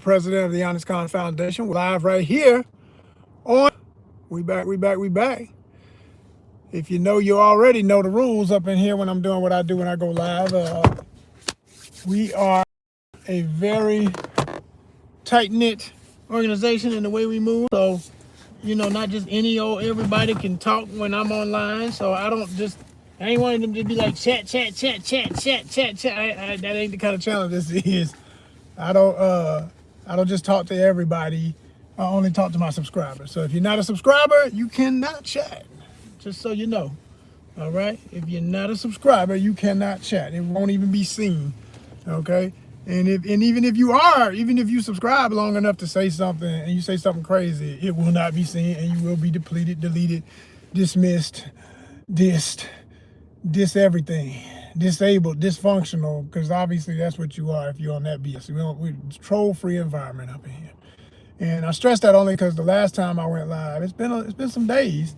president of the ONYXCON Foundation. We're live right here on We Back. If you know, you already know the rules up in here when I'm doing what I do when I go live. We are a very tight-knit organization in the way we move. So, you know, not just any old everybody can talk when I'm online. So I ain't wanting them to be like chat. That ain't the kind of challenge this is. I don't just talk to everybody. I only talk to my subscribers. So if you're not a subscriber, you cannot chat. Just so you know. All right? If you're not a subscriber, you cannot chat. It won't even be seen. Okay? And even if you subscribe long enough to say something and you say something crazy, it will not be seen and you will be deleted, dismissed, dissed everything. Disabled, dysfunctional, because obviously that's what you are if you're on that BS. We're troll-free environment up in here. And I stress that only because the last time I went live, it's been some days.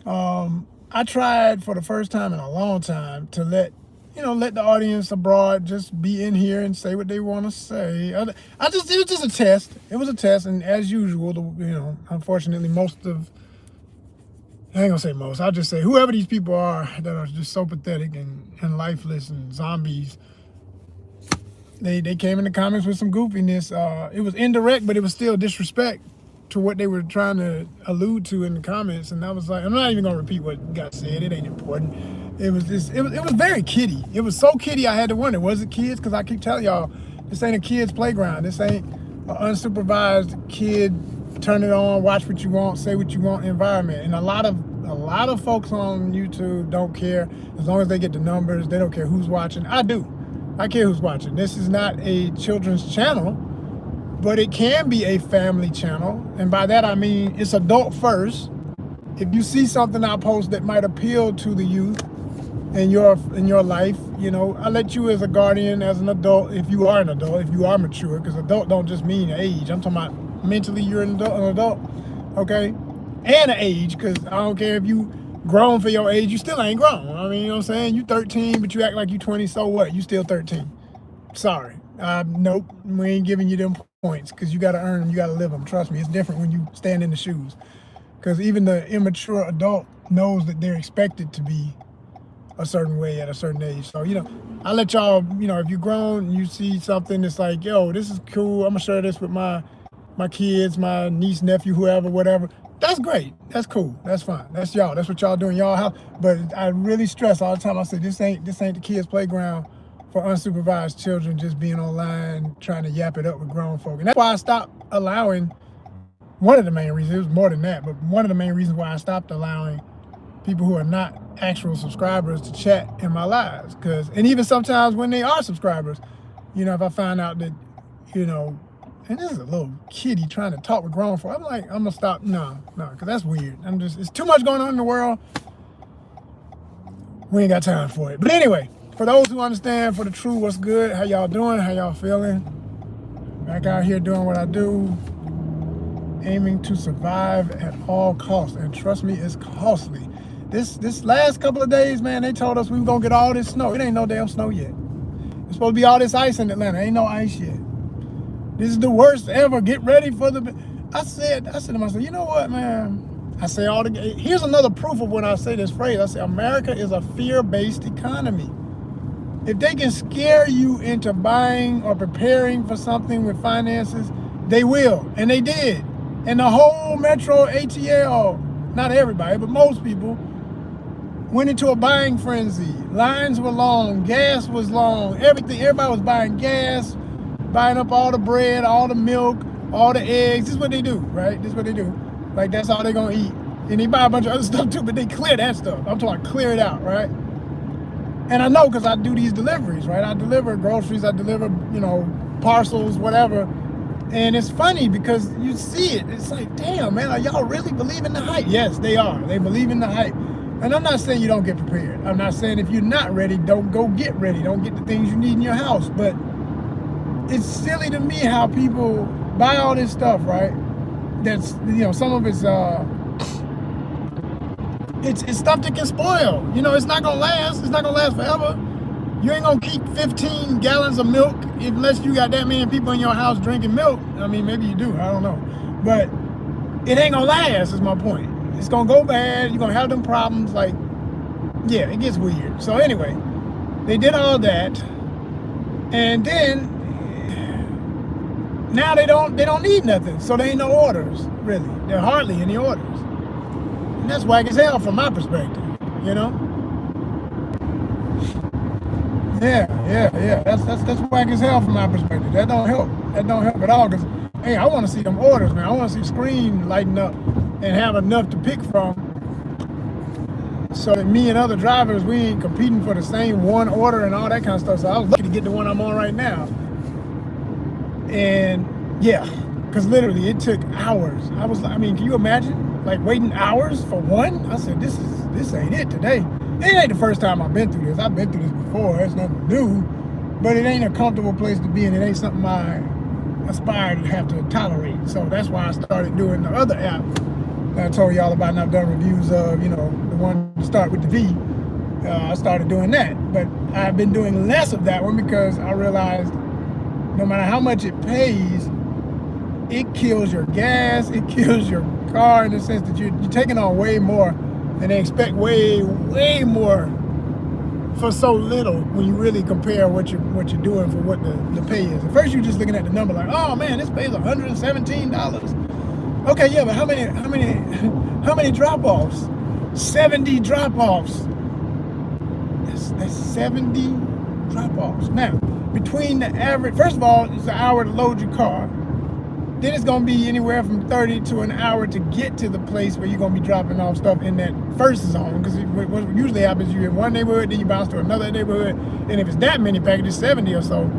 I tried for the first time in a long time to let the audience abroad just be in here and say what they want to say. It was just a test. It was a test, and as usual, unfortunately, I ain't gonna say most, I'll just say whoever these people are that are just so pathetic and lifeless and zombies, they came in the comments with some goofiness. It was indirect, but it was still disrespect to what they were trying to allude to in the comments. And I was like, I'm not even gonna repeat what got said. It ain't important. It was very kiddie. It was so kiddie I had to wonder, was it kids? Because I keep telling y'all, this ain't a kid's playground. This ain't an unsupervised kid, turn it on, watch what you want, say what you want environment. And a lot of folks on YouTube don't care. As long as they get the numbers, they don't care who's watching. I do. I care who's watching. This is not a children's channel, but it can be a family channel. And by that I mean it's adult first. If you see something I post that might appeal to the youth in your life, I let you as a guardian, as an adult, if you are an adult, if you are mature, because adult don't just mean age. I'm talking about mentally you're an adult, okay? And an age, because I don't care if you grown for your age, you still ain't grown. I mean, you know what I'm saying? You 13, but you act like you 20, so what? You still 13. Sorry. Nope, we ain't giving you them points, because you got to earn them, you got to live them. Trust me, it's different when you stand in the shoes. Because even the immature adult knows that they're expected to be a certain way at a certain age. So, I let y'all, if you're grown, you see something that's like, yo, this is cool, I'm going to share this with my kids, my niece, nephew, whoever, whatever. That's great. That's cool. That's fine. That's y'all. That's what y'all do in y'all house. But I really stress all the time. I say this ain't the kids' playground for unsupervised children just being online trying to yap it up with grown folk. And that's why I stopped allowing. One of the main reasons, it was more than that, but one of the main reasons why I stopped allowing people who are not actual subscribers to chat in my lives. And even sometimes when they are subscribers, if I find out that, and this is a little kiddie trying to talk with grown folk, I'm like, I'm gonna stop. No, because that's weird. It's too much going on in the world. We ain't got time for it. But anyway, for those who understand, for the true, what's good, how y'all doing, how y'all feeling? Back out here doing what I do, aiming to survive at all costs. And trust me, it's costly. This last couple of days, man, they told us we were gonna get all this snow. It ain't no damn snow yet. It's supposed to be all this ice in Atlanta. Ain't no ice yet. This is the worst ever. Get ready for I said to myself, you know what, man? I say here's another proof of when I say this phrase. I say America is a fear-based economy. If they can scare you into buying or preparing for something with finances, they will, and they did. And the whole metro ATL, not everybody, but most people, went into a buying frenzy. Lines were long, gas was long, everything. Everybody was buying gas, buying up all the bread, all the milk, all the eggs. This is what they do, right? This is what they do. Like, that's all they're gonna eat. And they buy a bunch of other stuff too, but they clear that stuff. I'm talking clear it out, right? And I know because I do these deliveries, right? I deliver groceries, I deliver, parcels, whatever. And it's funny because you see it. It's like, damn, man, are y'all really believing the hype? Yes, they are. They believe in the hype. And I'm not saying you don't get prepared. I'm not saying if you're not ready, don't go get ready. Don't get the things you need in your house. But it's silly to me how people buy all this stuff, right? That's, some of it's stuff that can spoil. It's not gonna last. It's not gonna last forever. You ain't gonna keep 15 gallons of milk unless you got that many people in your house drinking milk. I mean, maybe you do, I don't know. But it ain't gonna last, is my point. It's gonna go bad, you're gonna have them problems, like, yeah, it gets weird. So anyway, they did all that, and then now they don't need nothing. So there ain't no orders, really. There are hardly any orders. And that's whack as hell from my perspective, you know? Yeah. That's whack as hell from my perspective. That don't help. That don't help at all. Cause hey, I want to see them orders, man. I want to see screen lighten up and have enough to pick from, so that me and other drivers, we ain't competing for the same one order and all that kind of stuff. So I was lucky to get the one I'm on right now. And yeah, cause literally it took hours. I mean, can you imagine like waiting hours for one? I said, this ain't it today. It ain't the first time I've been through this. I've been through this before. It's nothing new, but it ain't a comfortable place to be in. It ain't something I aspire to have to tolerate. So that's why I started doing the other app that I told y'all about, and I've done reviews of, you know, the one to start with the V. I started doing that, but I've been doing less of that one because I realized no matter how much it pays, it kills your gas, it kills your car, in the sense that you're taking on way more, and they expect way more for so little when you really compare what you're doing for what the pay is. At first you're just looking at the number like, oh man, this pays $117. Okay, yeah, but how many drop-offs? 70 drop-offs. That's 70 drop-offs. Now, between the average, first of all, it's an hour to load your car. Then it's gonna be anywhere from 30 to an hour to get to the place where you're gonna be dropping off stuff in that first zone. Because what usually happens, you're in one neighborhood, then you bounce to another neighborhood, and if it's that many packages, 70 or so,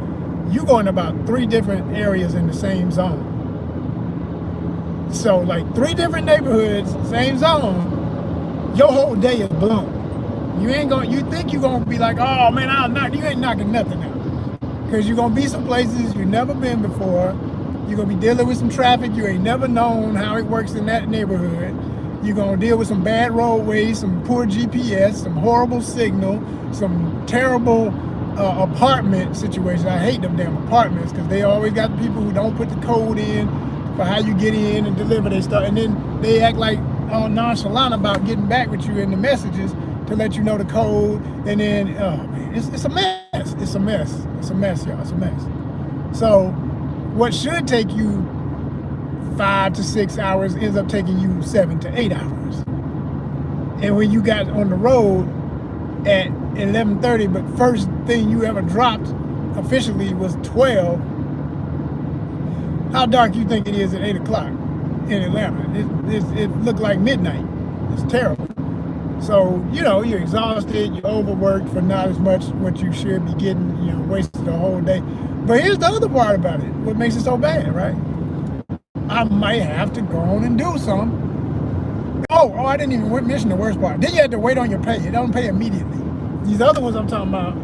you go in about 3 different areas in the same zone. So like 3 different neighborhoods, same zone, your whole day is blown. You think you're gonna be like, oh man, you ain't knocking nothing out. Because you're gonna be some places you've never been before. You're gonna be dealing with some traffic you ain't never known how it works in that neighborhood. You're gonna deal with some bad roadways, some poor GPS, some horrible signal, some terrible apartment situations. I hate them damn apartments because they always got people who don't put the code in for how you get in and deliver their stuff, and then they act like all nonchalant about getting back with you in the messages to let you know the code, and then oh man, it's a mess. It's a mess, y'all. It's a mess. So what should take you 5 to 6 hours ends up taking you 7 to 8 hours. And when you got on the road at 11:30, but first thing you ever dropped officially was 12, how dark you think it is at 8 o'clock in Atlanta? It looked like midnight. It's terrible. So, you know, you're exhausted, you're overworked for not as much what you should be getting, you know, wasted the whole day. But here's the other part about it, what makes it so bad, right? I might have to go on and do some. Oh, I didn't even mention the worst part. Then you have to wait on your pay. It don't pay immediately. These other ones I'm talking about,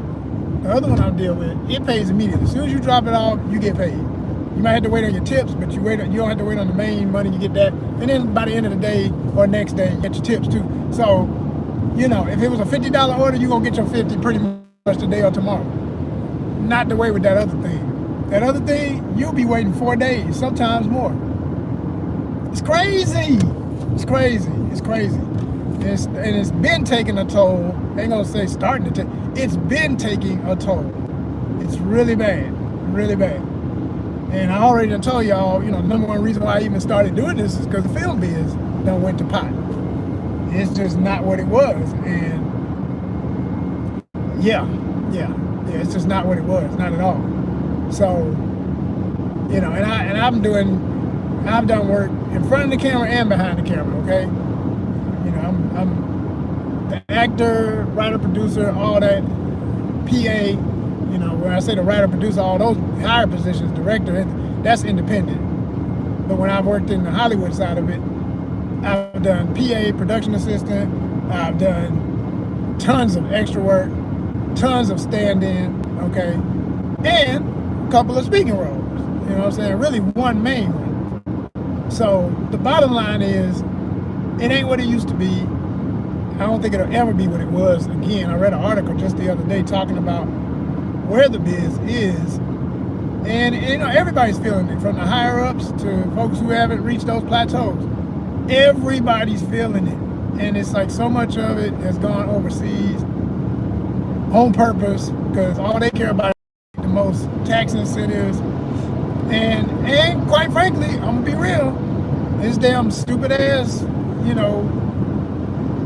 the other one I deal with, it pays immediately. As soon as you drop it off, you get paid. You might have to wait on your tips, but you don't have to wait on the main money, you get that. And then by the end of the day or next day, you get your tips too. So, you know, if it was a $50 order, you're gonna get your 50 pretty much today or tomorrow. Not the way with that other thing. That other thing, you'll be waiting 4 days, sometimes more. It's crazy. It's crazy. It's crazy. And it's been taking a toll. I ain't gonna say starting to take. It's been taking a toll. It's really bad. Really bad. And I already done told y'all, you know, the number one reason why I even started doing this is because the film biz done went to pot. It's just not what it was. And yeah, it's just not what it was, not at all. So, you know, and I've done work in front of the camera and behind the camera, okay? You know, I'm the actor, writer, producer, all that, PA, you know, when I say the writer, producer, all those higher positions, director, that's independent. But when I've worked in the Hollywood side of it, I've done PA, production assistant, I've done tons of extra work, tons of stand-in, okay? And a couple of speaking roles, you know what I'm saying? Really one main one. So the bottom line is, it ain't what it used to be. I don't think it'll ever be what it was again. I read an article just the other day talking about where the biz is, and you know, everybody's feeling it, from the higher ups to folks who haven't reached those plateaus. Everybody's feeling it, and it's like so much of it has gone overseas on purpose because all they care about is the most tax incentives, and quite frankly, I'm gonna be real, this damn stupid ass, you know,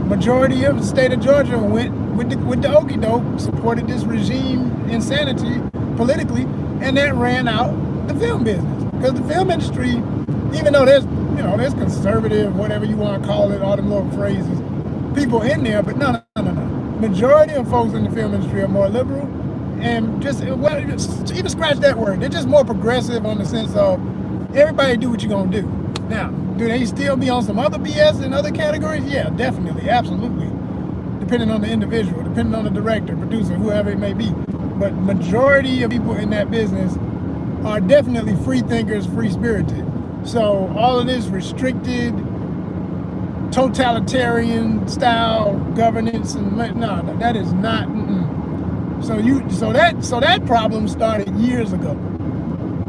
majority of the state of Georgia went with the okie doke, supported this regime insanity politically, and that ran out the film business. Because the film industry, even though there's conservative, whatever you want to call it, all them little phrases, people in there, but no. Majority of folks in the film industry are more liberal, and just, well, even scratch that word, they're just more progressive on the sense of everybody do what you're gonna do. Now, do they still be on some other BS in other categories? Yeah, definitely, absolutely. Depending on the individual, depending on the director, producer, whoever it may be. But majority of people in that business are definitely free thinkers, free spirited. So all of this restricted, totalitarian style governance, and no, that is not. So that problem started years ago.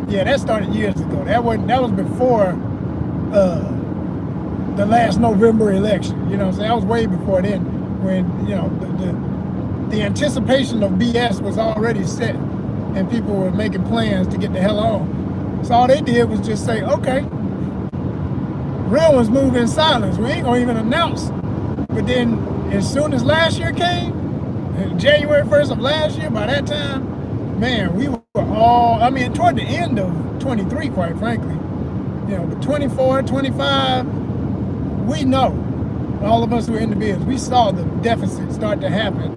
Yeah, that started years ago. That was before the last November election. You know what I'm saying? That was way before then, when, you know, the anticipation of BS was already set and people were making plans to get the hell on. So all they did was just say, okay, real ones move in silence. We ain't gonna even announce. But then as soon as last year came, January 1st of last year, by that time, man, we were all, I mean, toward the end of 23, quite frankly, you know, but 24, 25, we know, all of us who are in the biz, we saw the deficit start to happen.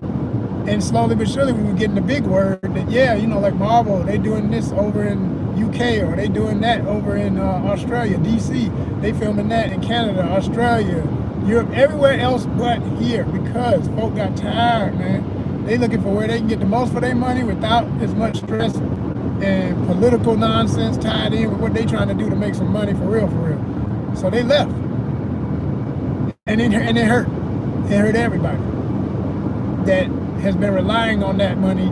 And slowly but surely we were getting the big word that, yeah, you know, like Marvel, they doing this over in UK, or they doing that over in Australia, DC, they filming that in Canada, Australia, Europe, everywhere else but here, because folk got tired, man. They looking for where they can get the most for their money without as much stress and political nonsense tied in with what they trying to do to make some money for real, for real. So they left. And it hurt. It hurt everybody that has been relying on that money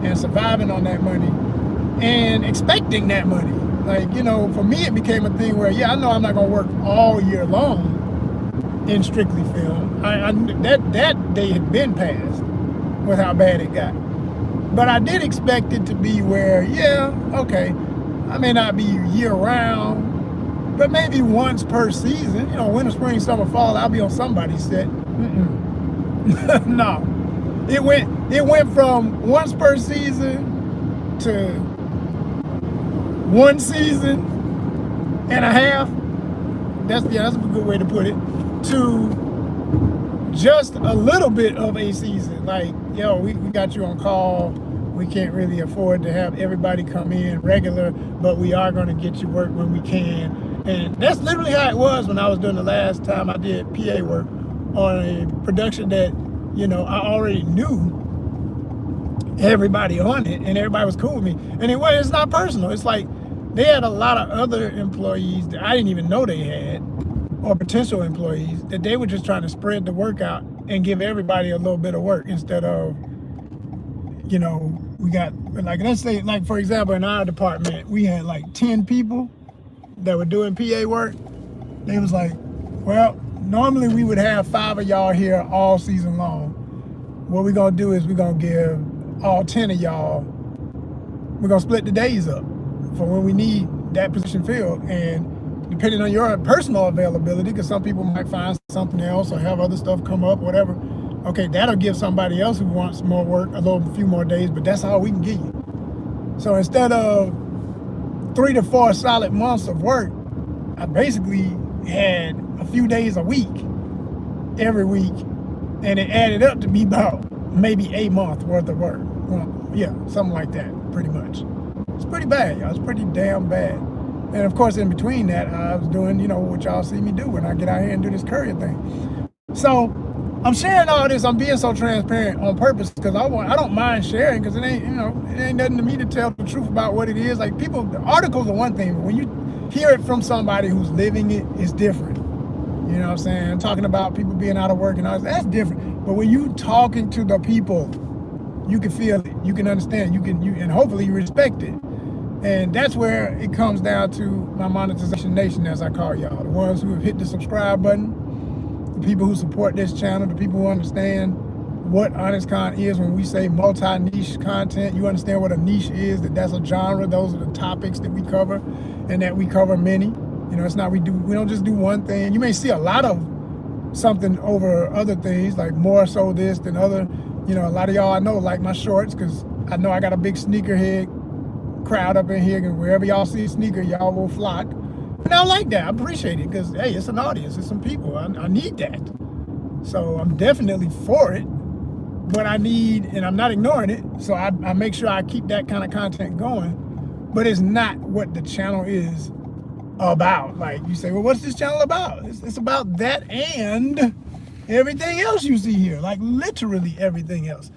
and surviving on that money and expecting that money. Like, you know, for me, it became a thing where, yeah, I know I'm not gonna work all year long in strictly film. That day had been passed with how bad it got. But I did expect it to be where, yeah, okay, I may not be year round, but maybe once per season, you know, winter, spring, summer, fall, I'll be on somebody's set. No. It went from once per season to one season and a half. That's a good way to put it. To just a little bit of a season. Like, yo, we got you on call. We can't really afford to have everybody come in regular, but we are going to get you work when we can. And that's literally how it was when I was doing the last time I did PA work on a production that, you know, I already knew everybody on it and everybody was cool with me. And it's not personal. It's like they had a lot of other employees that I didn't even know they had, or potential employees, that they were just trying to spread the work out and give everybody a little bit of work instead of, you know, we got, like, let's say, like, for example, in our department, we had like 10 people that were doing PA work. They was like, well, normally we would have 5 of y'all here all season long. What we're gonna do is we're gonna give all 10 of y'all, we're gonna split the days up for when we need that position filled. And depending on your personal availability, because some people might find something else or have other stuff come up, whatever, okay, that'll give somebody else who wants more work a few more days, but that's all we can give you. So instead of 3 to 4 solid months of work, I basically had a few days a week, every week, and it added up to be about maybe a month worth of work. Well, yeah, something like that, pretty much. It's pretty bad, y'all. It's pretty damn bad. And of course, in between that, I was doing, you know, what y'all see me do when I get out here and do this courier thing. So I'm sharing all this. I'm being so transparent on purpose because I don't mind sharing, because it ain't, you know, it ain't nothing to me to tell the truth about what it is. Like, people, the articles are one thing, but when you hear it from somebody who's living it, it's different. You know what I'm saying? Talking about people being out of work and all that, that's different. But when you talking to the people, you can feel it, you can understand, and hopefully you respect it. And that's where it comes down to my monetization nation, as I call y'all. The ones who have hit the subscribe button, the people who support this channel, the people who understand what ONYXCON is when we say multi-niche content. You understand what a niche is, that's a genre, those are the topics that we cover, and that we cover many. You know, it's not, we don't just do one thing. You may see a lot of something over other things, like more so this than other. You know, a lot of y'all I know like my shorts, because I know I got a big sneakerhead crowd up in here, and wherever y'all see a sneaker, y'all will flock. And I like that. I appreciate it, because hey, it's an audience, it's some people. I need that. So I'm definitely for it, but I need, and I'm not ignoring it, so I make sure I keep that kind of content going. But it's not what the channel is about. Like you say, well, what's this channel about? It's about that and everything else you see here, like literally everything else.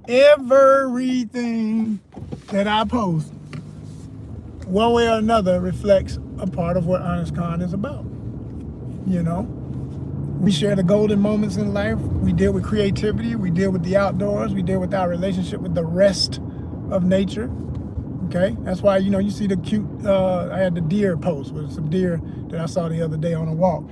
Everything that I post, one way or another, reflects a part of what ONYXCON is about. You know, we share the golden moments in life. We deal with creativity. We deal with the outdoors. We deal with our relationship with the rest of nature. Okay, that's why, you know, you see the cute, I had the deer post with some deer that I saw the other day on a walk.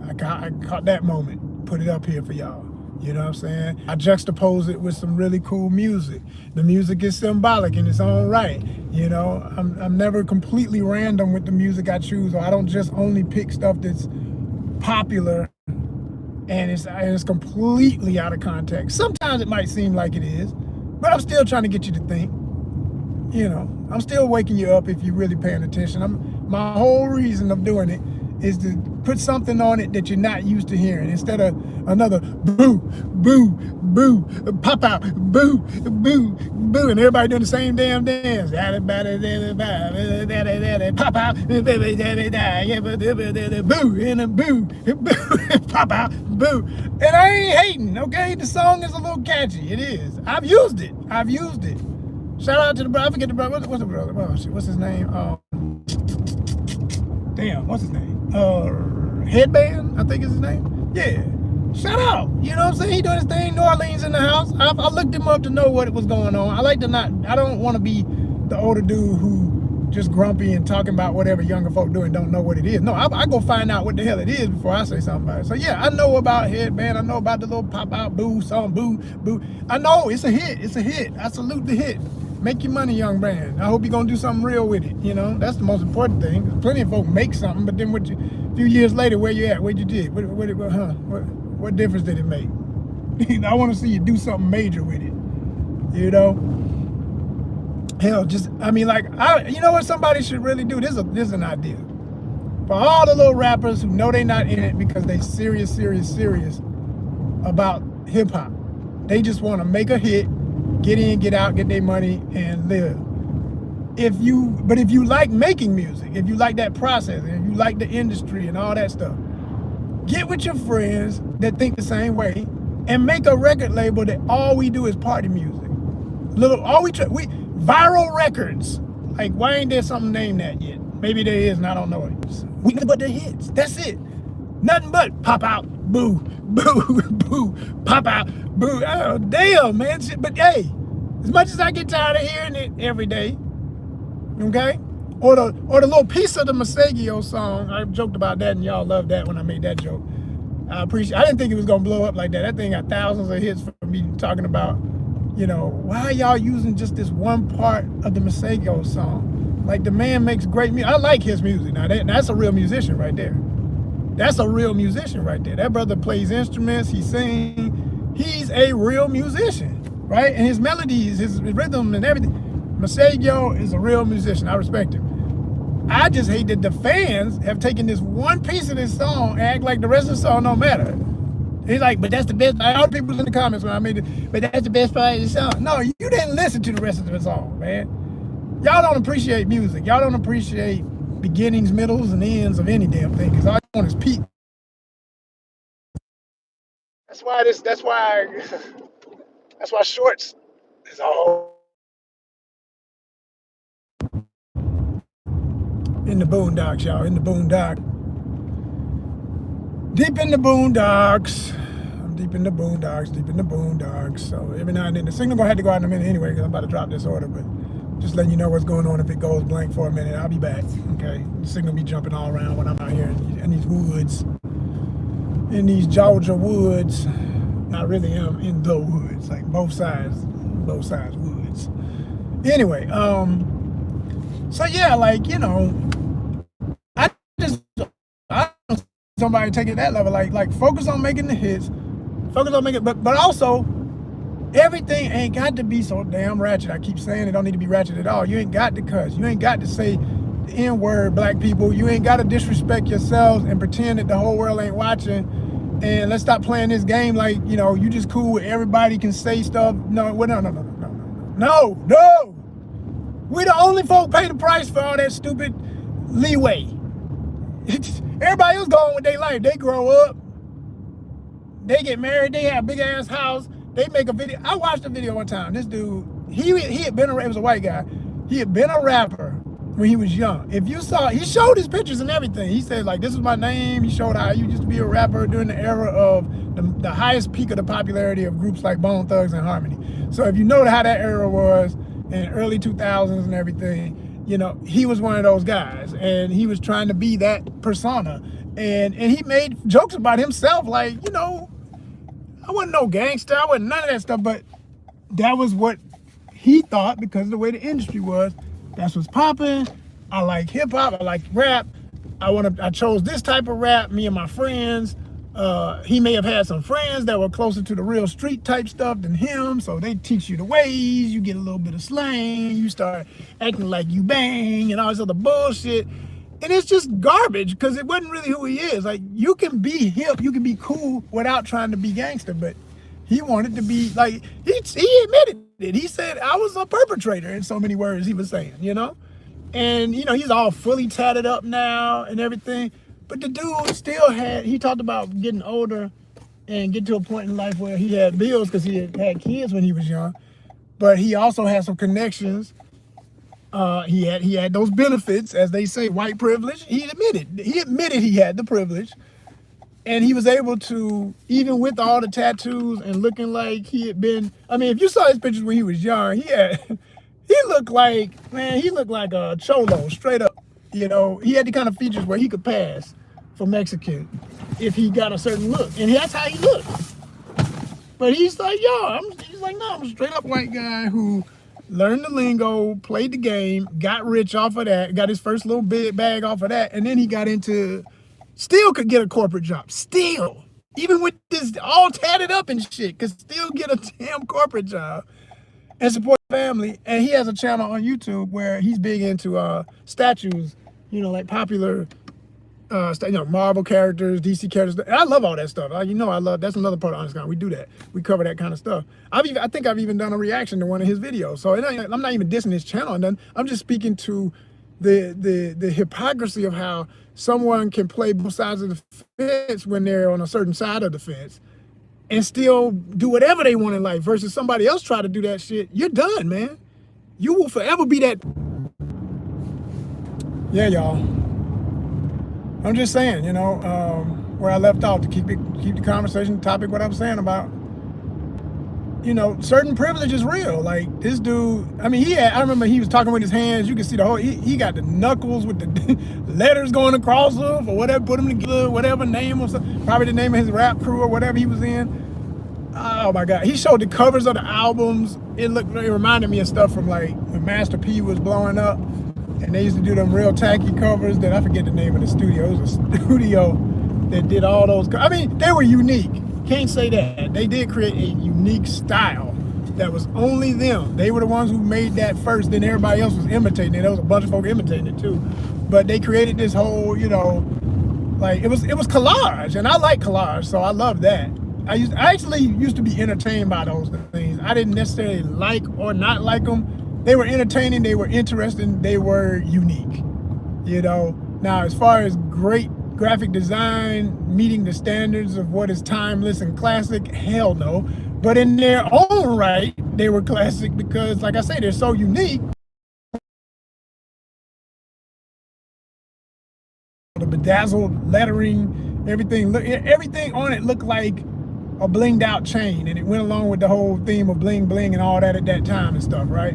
I caught that moment, put it up here for y'all. You know what I'm saying? I juxtapose it with some really cool music. The music is symbolic in its own right. You know, I'm never completely random with the music I choose, or I don't just only pick stuff that's popular and it's completely out of context. Sometimes it might seem like it is, but I'm still trying to get you to think. You know, I'm still waking you up if you're really paying attention. My whole reason of doing it is to put something on it that you're not used to hearing, instead of another boo, boo, boo, pop out, boo, boo, boo, and everybody doing the same damn dance. Pop out, boo, and a boo, pop out, boo. And I ain't hating, okay? The song is a little catchy. It is. I've used it. Shout out to the brother. I forget the brother. What's the brother? Oh, shit, what's his name? Damn, what's his name? Headband, I think is his name. Yeah. Shout out. You know what I'm saying? He doing his thing. New Orleans in the house. I looked him up to know what was going on. I don't want to be the older dude who just grumpy and talking about whatever younger folk do and don't know what it is. No, I go find out what the hell it is before I say something about it. So yeah, I know about Headband. I know about the little pop out boo song, boo, boo. I know it's a hit. It's a hit. I salute the hit. Make your money, young man. I hope you're gonna do something real with it. You know, that's the most important thing. Plenty of folk make something, but then a few years later, where you at? What'd you did? What difference did it make? I want to see you do something major with it. You know, hell, you know what somebody should really do? This is an idea for all the little rappers who know they not in it because they serious about hip hop. They just want to make a hit, get in, get out, get their money, and live. But if you like making music, if you like that process, and if you like the industry and all that stuff, get with your friends that think the same way and make a record label that all we do is party music. Viral records. Like, why ain't there something named that yet? Maybe there is and I don't know it. But the hits, that's it. Nothing but pop out, boo, boo, boo, pop out, boo. Oh, damn, man. But hey, as much as I get tired of hearing it every day, okay? Or the little piece of the Masagio song, I joked about that and y'all loved that when I made that joke. I didn't think it was gonna blow up like that. That thing got thousands of hits for me talking about, you know, why y'all using just this one part of the Masagio song? Like, the man makes great music. I like his music. Now that's a real musician right there. That's a real musician right there. That brother plays instruments, he sings. He's a real musician, right? And his melodies, his rhythm and everything. Masagio is a real musician. I respect him. I just hate that the fans have taken this one piece of this song and act like the rest of the song don't matter. He's like, but that's the best. All the people in the comments when I made it, but that's the best part of the song. No, you didn't listen to the rest of the song, man. Y'all don't appreciate music. Y'all don't appreciate beginnings, middles, and ends of any damn thing, because all you want is peak. That's why shorts is all in the boondocks, y'all. In the boondock. deep in the boondocks. I'm deep in the boondocks, deep in the boondocks. So every now and then, the signal gonna have to go out in a minute anyway, because I'm about to drop this order, but just letting you know what's going on. If it goes blank for a minute, I'll be back, okay? The signal be jumping all around when I'm out here in these woods, in these Georgia woods. Not really in the woods, like both sides woods. Anyway, so yeah, like, you know, I don't somebody take it to that level, like focus on making the hits, focus on making, but also everything ain't got to be so damn ratchet. I keep saying it don't need to be ratchet at all. You ain't got to cuss. You ain't got to say the N-word, black people. You ain't got to disrespect yourselves and pretend that the whole world ain't watching. And let's stop playing this game like, you know, you just cool with everybody can say stuff. No. We the only folk pay the price for all that stupid leeway. Everybody else going with their life. They grow up, they get married, they have a big ass house, they make a video. I watched a video one time. This dude, he had been it was a white guy. He had been a rapper when he was young. If you saw, he showed his pictures and everything. He said, like, this is my name. He showed how he used to be a rapper during the era of the highest peak of the popularity of groups like Bone Thugs and Harmony. So if you know how that era was in early 2000s and everything, you know, he was one of those guys, and he was trying to be that persona. And he made jokes about himself, like, you know, I wasn't no gangster, I wasn't none of that stuff, but that was what he thought, because of the way the industry was. That's what's popping. I like hip hop, I like rap. I chose this type of rap, me and my friends. He may have had some friends that were closer to the real street type stuff than him, so they teach you the ways, you get a little bit of slang, you start acting like you bang and all this other bullshit. And it's just garbage, because it wasn't really who he is. Like, you can be hip, you can be cool without trying to be gangster, but he wanted to be, like, he admitted it. He said, I was a perpetrator, in so many words he was saying, you know? And, you know, he's all fully tatted up now and everything. But the dude still he talked about getting older and get to a point in life where he had bills because he had kids when he was young. But he also had some connections. He had those benefits, as they say, white privilege. He admitted he had the privilege. And he was able to, even with all the tattoos and looking like he had been, I mean, if you saw his pictures when he was young, he looked like a cholo, straight up. You know, he had the kind of features where he could pass for Mexican if he got a certain look. And that's how he looked. But he's like, he's like, no, I'm a straight up white guy who learned the lingo, played the game, got rich off of that, got his first little big bag off of that, and then he got into, still could get a corporate job, still. Even with this all tatted up and shit, could still get a damn corporate job and support family. And he has a channel on YouTube where he's big into statues, you know, like popular Marvel characters, DC characters. And I love all that stuff. You know, that's another part of ONYXCON. We do that. We cover that kind of stuff. I think I've even done a reaction to one of his videos. So I'm not even dissing his channel. I'm just speaking to the hypocrisy of how someone can play both sides of the fence when they're on a certain side of the fence and still do whatever they want in life, versus somebody else try to do that shit. You're done, man. You will forever be that. Yeah, y'all. I'm just saying, you know, where I left off, to keep the conversation topic what I'm saying about, you know, certain privilege is real. Like, this dude, I mean, I remember he was talking with his hands. You can see the whole, he got the knuckles with the letters going across them or whatever, put them together, whatever name or something, probably the name of his rap crew or whatever he was in. Oh my God. He showed the covers of the albums. It reminded me of stuff from like when Master P was blowing up, and they used to do them real tacky covers that I forget the name of the studio. It was a studio that did all those. I mean, they were unique. Can't say that. They did create a unique style that was only them. They were the ones who made that first, then everybody else was imitating it. There was a bunch of folk imitating it too. But they created this whole, you know, like it was collage, and I like collage, so I love that. I actually used to be entertained by those things. I didn't necessarily like or not like them. They were entertaining, they were interesting, they were unique. You know, now as far as great graphic design meeting the standards of what is timeless and classic, hell no. But in their own right, they were classic because, like I say, they're so unique. The bedazzled lettering Everything on it looked like a blinged out chain, and it went along with the whole theme of bling bling and all that at that time and stuff, right?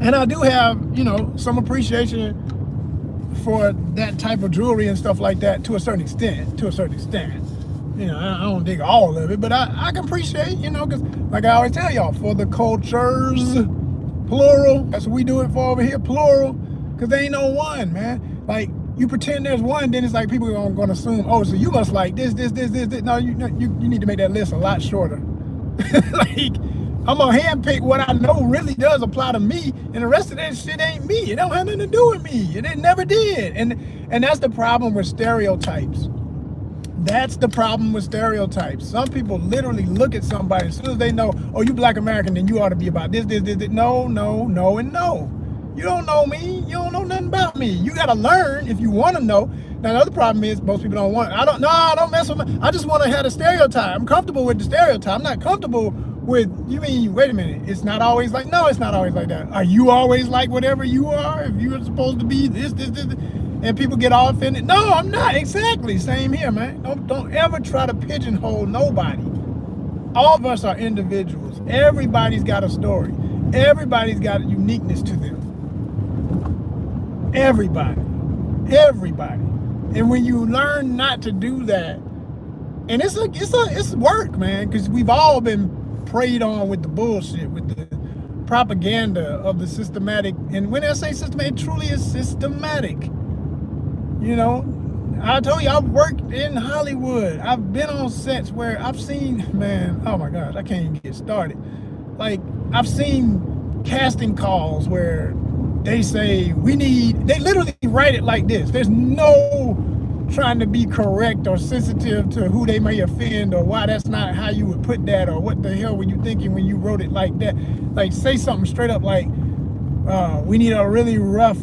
And I do have, you know, some appreciation for that type of jewelry and stuff like that to a certain extent. You know, I don't dig all of it, but I can appreciate, you know, because like I always tell y'all, for the cultures, plural, that's what we do it for over here, plural, because there ain't no one, man. Like, you pretend there's one, then it's like people are going to assume, oh, so you must like this. No, you need to make that list a lot shorter. Like, I'm going to handpick what I know really does apply to me, and the rest of that shit ain't me. It don't have nothing to do with me, and it never did. And that's the problem with stereotypes. That's the problem with stereotypes. Some people literally look at somebody, as soon as they know, oh, you Black American, then you ought to be about this. No, and no. You don't know me. You don't know nothing about me. You got to learn if you want to know. Now, the other problem is most people don't want, I don't mess with me. I just want to have a stereotype. I'm comfortable with the stereotype. I'm not comfortable with, you mean, wait a minute, it's not always like, no, it's not always like that. Are you always like whatever you are? If you're supposed to be this, and people get all offended? No, I'm not. Exactly. Same here, man. Don't ever try to pigeonhole nobody. All of us are individuals. Everybody's got a story. Everybody's got a uniqueness to them. Everybody. And when you learn not to do that, and it's work, man, because we've all been preyed on with the bullshit, with the propaganda of the systematic. And when I say systematic, it truly is systematic. You know, I told you, I've worked in Hollywood. I've been on sets where I've seen, man, oh my gosh, I can't even get started. Like, I've seen casting calls where they say, they literally write it like this. There's no trying to be correct or sensitive to who they may offend or why that's not how you would put that or what the hell were you thinking when you wrote it like that. Like, say something straight up like, we need a really rough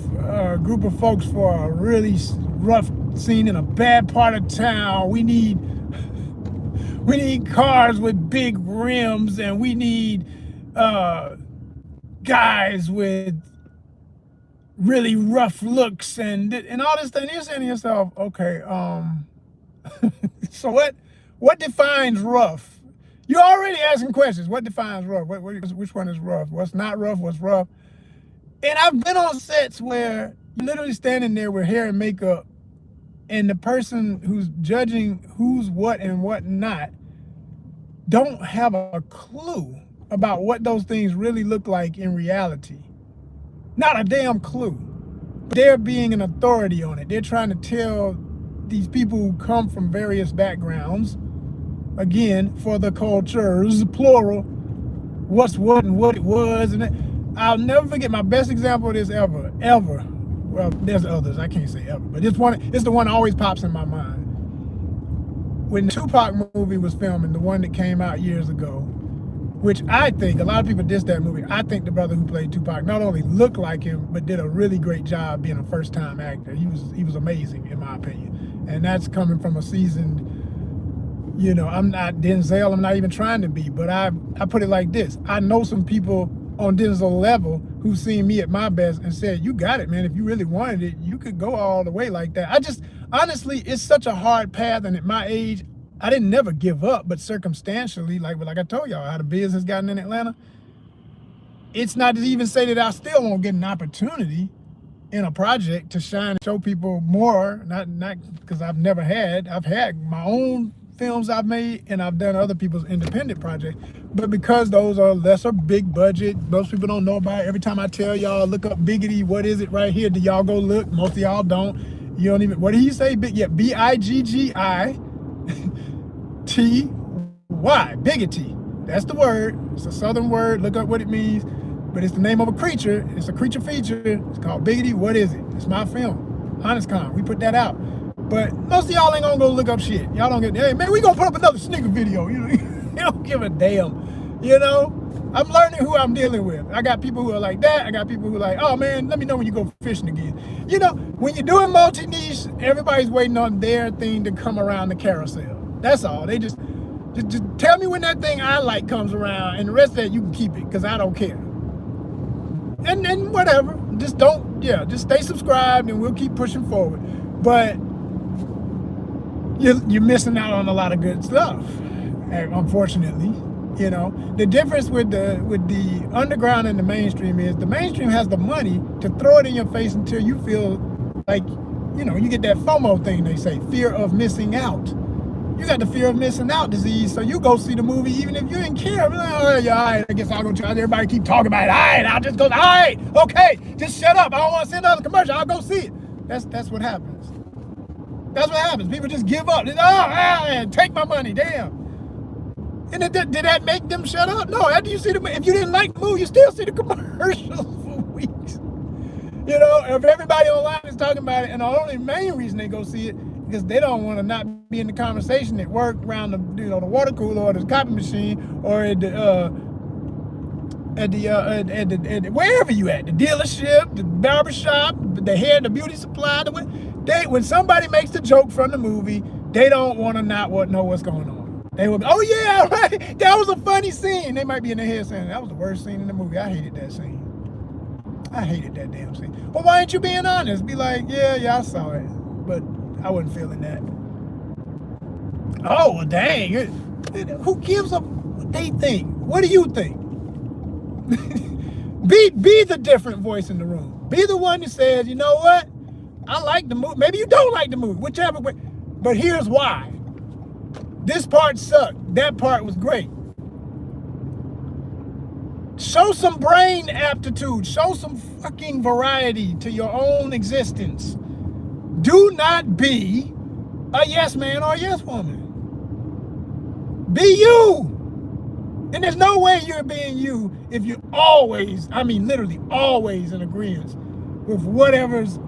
group of folks for a really rough scene in a bad part of town. We need cars with big rims, and we need guys with really rough looks and all this thing. You're saying to yourself, okay, so what defines rough? You're already asking questions. What defines rough? Which one is rough? What's not rough? What's rough? And I've been on sets where you're literally standing there with hair and makeup, and the person who's judging who's what and what not don't have a clue about what those things really look like in reality. Not a damn clue. But they're being an authority on it. They're trying to tell these people who come from various backgrounds, again, for the cultures, plural, what's what and what it was. And I'll never forget my best example of this ever. Well, there's others, I can't say ever, but it's the one that always pops in my mind. When the Tupac movie was filming, the one that came out years ago, which I think, a lot of people diss that movie. I think the brother who played Tupac not only looked like him, but did a really great job being a first-time actor. He was amazing, in my opinion. And that's coming from a seasoned, you know, I'm not Denzel, I'm not even trying to be, but I put it like this. I know some people on Denzel level who've seen me at my best and said, you got it, man. If you really wanted it, you could go all the way like that. Honestly, it's such a hard path, and at my age, I didn't never give up, but circumstantially, like I told y'all, how the business gotten in Atlanta, it's not to even say that I still won't get an opportunity in a project to shine and show people more, not because I've had my own films I've made, and I've done other people's independent projects, but because those are lesser, big budget, most people don't know about it. Every time I tell y'all, look up Biggity, what is it right here? Do y'all go look? Most of y'all don't. You don't even, what do you say? B-I-G-G-I T-Y, Biggity. That's the word. It's a southern word. Look up what it means. But it's the name of a creature. It's a creature feature. It's called Biggity. What is it? It's my film. ONYXCON. We put that out. But most of y'all ain't gonna go look up shit. Y'all don't get, hey man, we gonna put up another sneaker video. You know, you don't give a damn. You know? I'm learning who I'm dealing with. I got people who are like that. I got people who are like, oh man, let me know when you go fishing again. You know, when you're doing multi-niche, everybody's waiting on their thing to come around the carousel. That's all. They just tell me when that thing I like comes around, and the rest of that you can keep it, because I don't care. And whatever. Just stay subscribed, and we'll keep pushing forward. But you're missing out on a lot of good stuff. And unfortunately, you know, the difference with the underground and the mainstream is the mainstream has the money to throw it in your face until you feel like, you know, you get that FOMO thing they say, fear of missing out. You got the fear of missing out disease, so you go see the movie even if you didn't care. Like, oh, yeah, all right, I guess I'll go try. Everybody keep talking about it. All right, I'll just go. All right, okay, just shut up. I don't want to see another commercial. I'll go see it. That's what happens. That's what happens. People just give up. Take my money, damn. And did that make them shut up? No. After you see the, if you didn't like the movie, you still see the commercials for weeks. You know, if everybody online is talking about it, and the only main reason they go see it because they don't want to not be in the conversation at work, around the the water cooler or the copy machine, or at the wherever you at, the dealership, the barbershop, the hair, the beauty supply. When somebody makes the joke from the movie, they don't want to not know what's going on. They will be, oh yeah, right, that was a funny scene. They might be in their head saying, that was the worst scene in the movie. I hated that scene. I hated that damn scene. Well, why ain't you being honest? Be like, yeah, I saw it, but I wasn't feeling that. Oh, well, dang. Who gives a what they think? What do you think? Be the different voice in the room. Be the one that says, you know what? I like the movie. Maybe you don't like the movie, whichever way. But here's why. This part sucked. That part was great. Show some brain aptitude. Show some fucking variety to your own existence. Do not be a yes man or a yes woman. Be you. And there's no way you're being you if you're always, I mean literally always in agreement with whatever's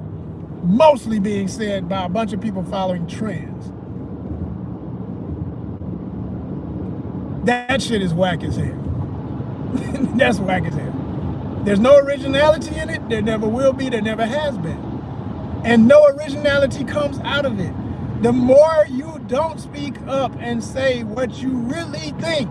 mostly being said by a bunch of people following trends. That shit is whack as hell. That's whack as hell. There's no originality in it. There never will be. There never has been. And no originality comes out of it. The more you don't speak up and say what you really think,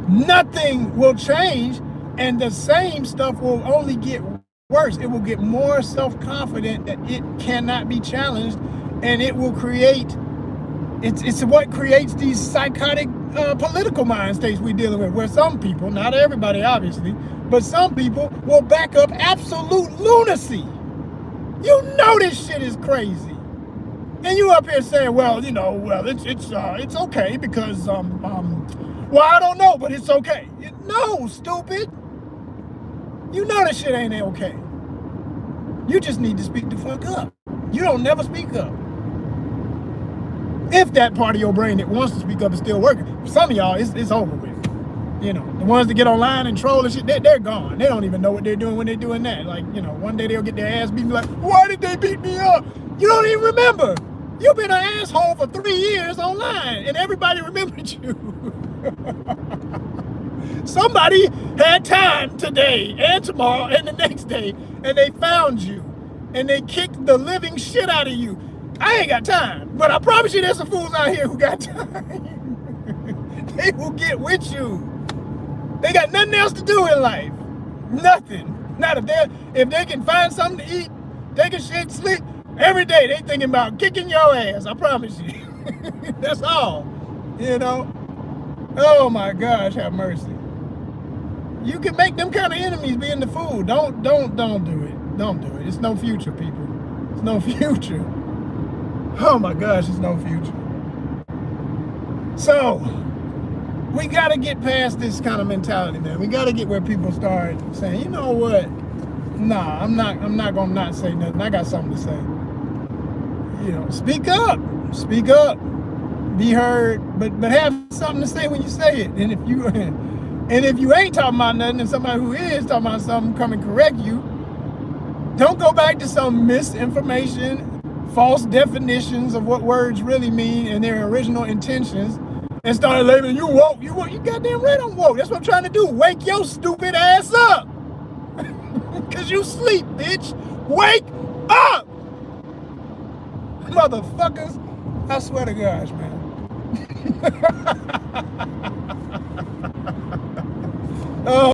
nothing will change, and the same stuff will only get worse. It will get more self-confident that it cannot be challenged, and it will create, it's what creates these psychotic political mind states we're dealing with, where some people, not everybody obviously, but some people will back up absolute lunacy. You know this shit is crazy. And you up here saying, well, you know, well, it's okay because, well, I don't know, but it's okay. No, stupid. You know this shit ain't okay. You just need to speak the fuck up. You don't never speak up. If that part of your brain that wants to speak up is still working. For some of y'all, it's over with. You know, the ones that get online and troll and shit, they're gone. They don't even know what they're doing when they're doing that. Like, you know, one day they'll get their ass beat and be like, why did they beat me up? You don't even remember. You've been an asshole for 3 years online and everybody remembered you. Somebody had time today and tomorrow and the next day, and they found you and they kicked the living shit out of you. I ain't got time, but I promise you there's some fools out here who got time. They will get with you. They got nothing else to do in life. Nothing. Not if they can find something to eat, take a shit, sleep, every day they thinking about kicking your ass, I promise you. That's all, you know? Oh my gosh, have mercy. You can make them kind of enemies being the fool. Don't do it. Don't do it. It's no future, people. It's no future. Oh my gosh, it's no future. So, we gotta get past this kind of mentality, man. We gotta get where people start saying, you know what? Nah, I'm not gonna not say nothing. I got something to say. You know, speak up. Speak up. Be heard, but have something to say when you say it. And if you ain't talking about nothing and somebody who is talking about something come and correct you, don't go back to some misinformation, false definitions of what words really mean and their original intentions, and start labeling you woke. You goddamn right I'm woke. That's what I'm trying to do. Wake your stupid ass up. Cause you sleep, bitch. Wake up! Motherfuckers. I swear to gosh, man. Oh.